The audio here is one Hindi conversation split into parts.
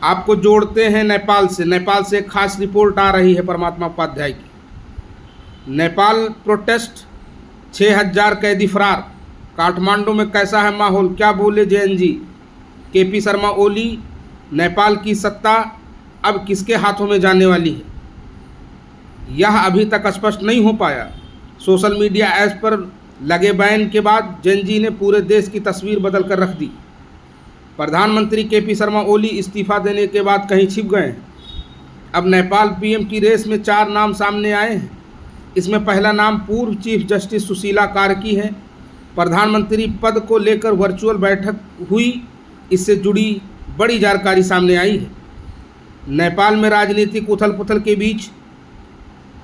आपको जोड़ते हैं नेपाल से। नेपाल से एक खास रिपोर्ट आ रही है परमात्मा उपाध्याय की। नेपाल प्रोटेस्ट, 6000 कैदी फरार। काठमांडू में कैसा है माहौल, क्या बोले जेएनजी। केपी शर्मा ओली, नेपाल की सत्ता अब किसके हाथों में जाने वाली है, यह अभी तक स्पष्ट नहीं हो पाया। सोशल मीडिया ऐप्स पर लगे बैन के बाद जेएनजी ने पूरे देश की तस्वीर बदल कर रख दी। प्रधानमंत्री केपी शर्मा ओली इस्तीफा देने के बाद कहीं छिप गए हैं। अब नेपाल पीएम की रेस में 4 नाम सामने आए हैं। इसमें पहला नाम पूर्व चीफ जस्टिस सुशीला कार्की है। प्रधानमंत्री पद को लेकर वर्चुअल बैठक हुई, इससे जुड़ी बड़ी जानकारी सामने आई है। नेपाल में राजनीतिक उथल पुथल के बीच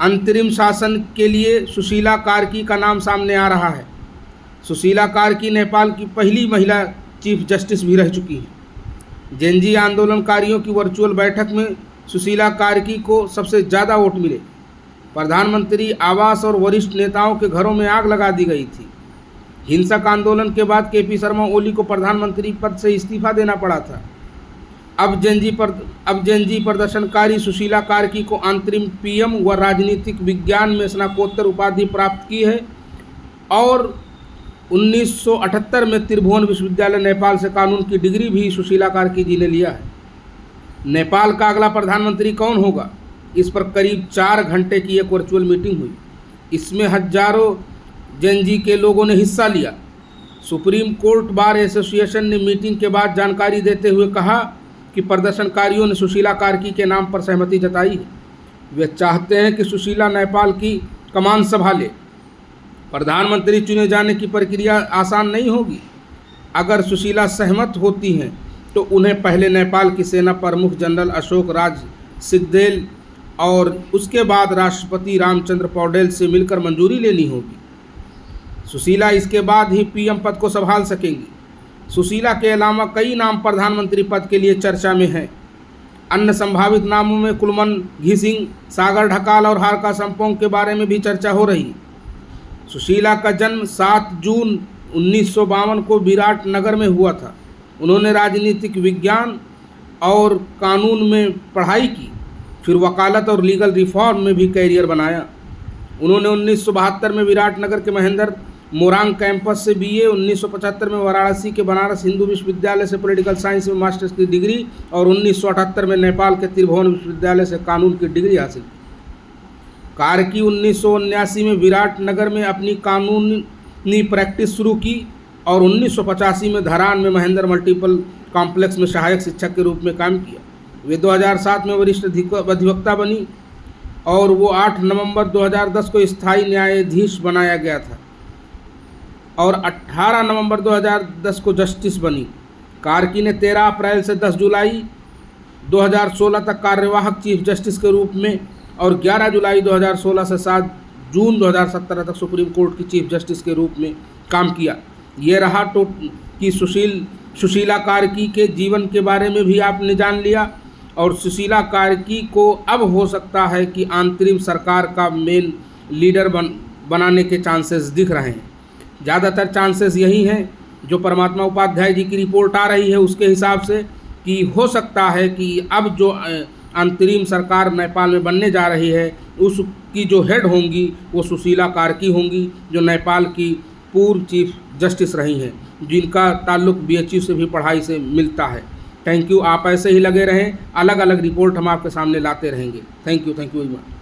अंतरिम शासन के लिए सुशीला कार्की का नाम सामने आ रहा है। सुशीला कार्की नेपाल की पहली महिला चीफ जस्टिस भी रह चुकी हैं। जेएनजी आंदोलनकारियों की वर्चुअल बैठक में सुशीला कार्की को सबसे ज़्यादा वोट मिले। प्रधानमंत्री आवास और वरिष्ठ नेताओं के घरों में आग लगा दी गई थी। हिंसक आंदोलन के बाद केपी शर्मा ओली को प्रधानमंत्री पद से इस्तीफा देना पड़ा था। अब जेएनजी प्रदर्शनकारी सुशीला कार्की को अंतरिम पीएम व राजनीतिक विज्ञान में स्नातकोत्तर उपाधि प्राप्त की है और 1978 में त्रिभुवन विश्वविद्यालय नेपाल से कानून की डिग्री भी सुशीला कार्की जी ने लिया है। नेपाल का अगला प्रधानमंत्री कौन होगा, इस पर करीब 4 घंटे की एक वर्चुअल मीटिंग हुई। इसमें हजारों जेएनजी के लोगों ने हिस्सा लिया। सुप्रीम कोर्ट बार एसोसिएशन ने मीटिंग के बाद जानकारी देते हुए कहा कि प्रदर्शनकारियों ने सुशीला कार्की के नाम पर सहमति जताई है। वे चाहते हैं कि सुशीला नेपाल की कमान संभाले। प्रधानमंत्री चुने जाने की प्रक्रिया आसान नहीं होगी। अगर सुशीला सहमत होती हैं तो उन्हें पहले नेपाल की सेना प्रमुख जनरल अशोक राज सिंहदेल और उसके बाद राष्ट्रपति रामचंद्र पौडेल से मिलकर मंजूरी लेनी होगी। सुशीला इसके बाद ही पीएम पद को संभाल सकेंगी। सुशीला के अलावा कई नाम प्रधानमंत्री पद के लिए चर्चा में हैं। अन्य संभावित नामों में कुलमन घिसिंग, सागर ढकाल और हारका संपोंग के बारे में भी चर्चा हो रही है। सुशीला का जन्म 7 जून 1952 को विराटनगर में हुआ था। उन्होंने राजनीतिक विज्ञान और कानून में पढ़ाई की, फिर वकालत और लीगल रिफॉर्म में भी कैरियर बनाया। उन्होंने 1972 में विराटनगर के महेंद्र मोरांग कैंपस से बीए, 1975 में वाराणसी के बनारस हिंदू विश्वविद्यालय से पॉलिटिकल साइंस में मास्टर्स की डिग्री और 1978 में नेपाल के त्रिभुवन विश्वविद्यालय से कानून की डिग्री हासिल की। कार्की 1979 में विराटनगर में अपनी कानूनी प्रैक्टिस शुरू की और 1985 में धरान में महेंद्र मल्टीपल कॉम्प्लेक्स में सहायक शिक्षक के रूप में काम किया। वे 2007 में वरिष्ठ अधिवक्ता बनी और वो 8 नवंबर 2010 को स्थायी न्यायाधीश बनाया गया था और 18 नवंबर 2010 को जस्टिस बनी। कार्की ने 13 अप्रैल से 10 जुलाई 2016 तक कार्यवाहक चीफ जस्टिस के रूप में और 11 जुलाई 2016 से 7 जून 2017 तक सुप्रीम कोर्ट की चीफ जस्टिस के रूप में काम किया। ये रहा तो कि सुशीला कार्की के जीवन के बारे में भी आपने जान लिया और सुशीला कार्की को अब हो सकता है कि अंतरिम सरकार का मेन लीडर बनाने के चांसेस दिख रहे हैं। ज़्यादातर चांसेस यही हैं जो परमात्मा उपाध्याय जी की रिपोर्ट आ रही है उसके हिसाब से, कि हो सकता है कि अब जो अंतरिम सरकार नेपाल में बनने जा रही है उसकी जो हेड होंगी वो सुशीला कार्की होंगी, जो नेपाल की पूर्व चीफ जस्टिस रही हैं, जिनका ताल्लुक बीएचयू से भी पढ़ाई से मिलता है। Thank you. आप ऐसे ही लगे रहें, अलग अलग रिपोर्ट हम आपके सामने लाते रहेंगे। Thank you very much.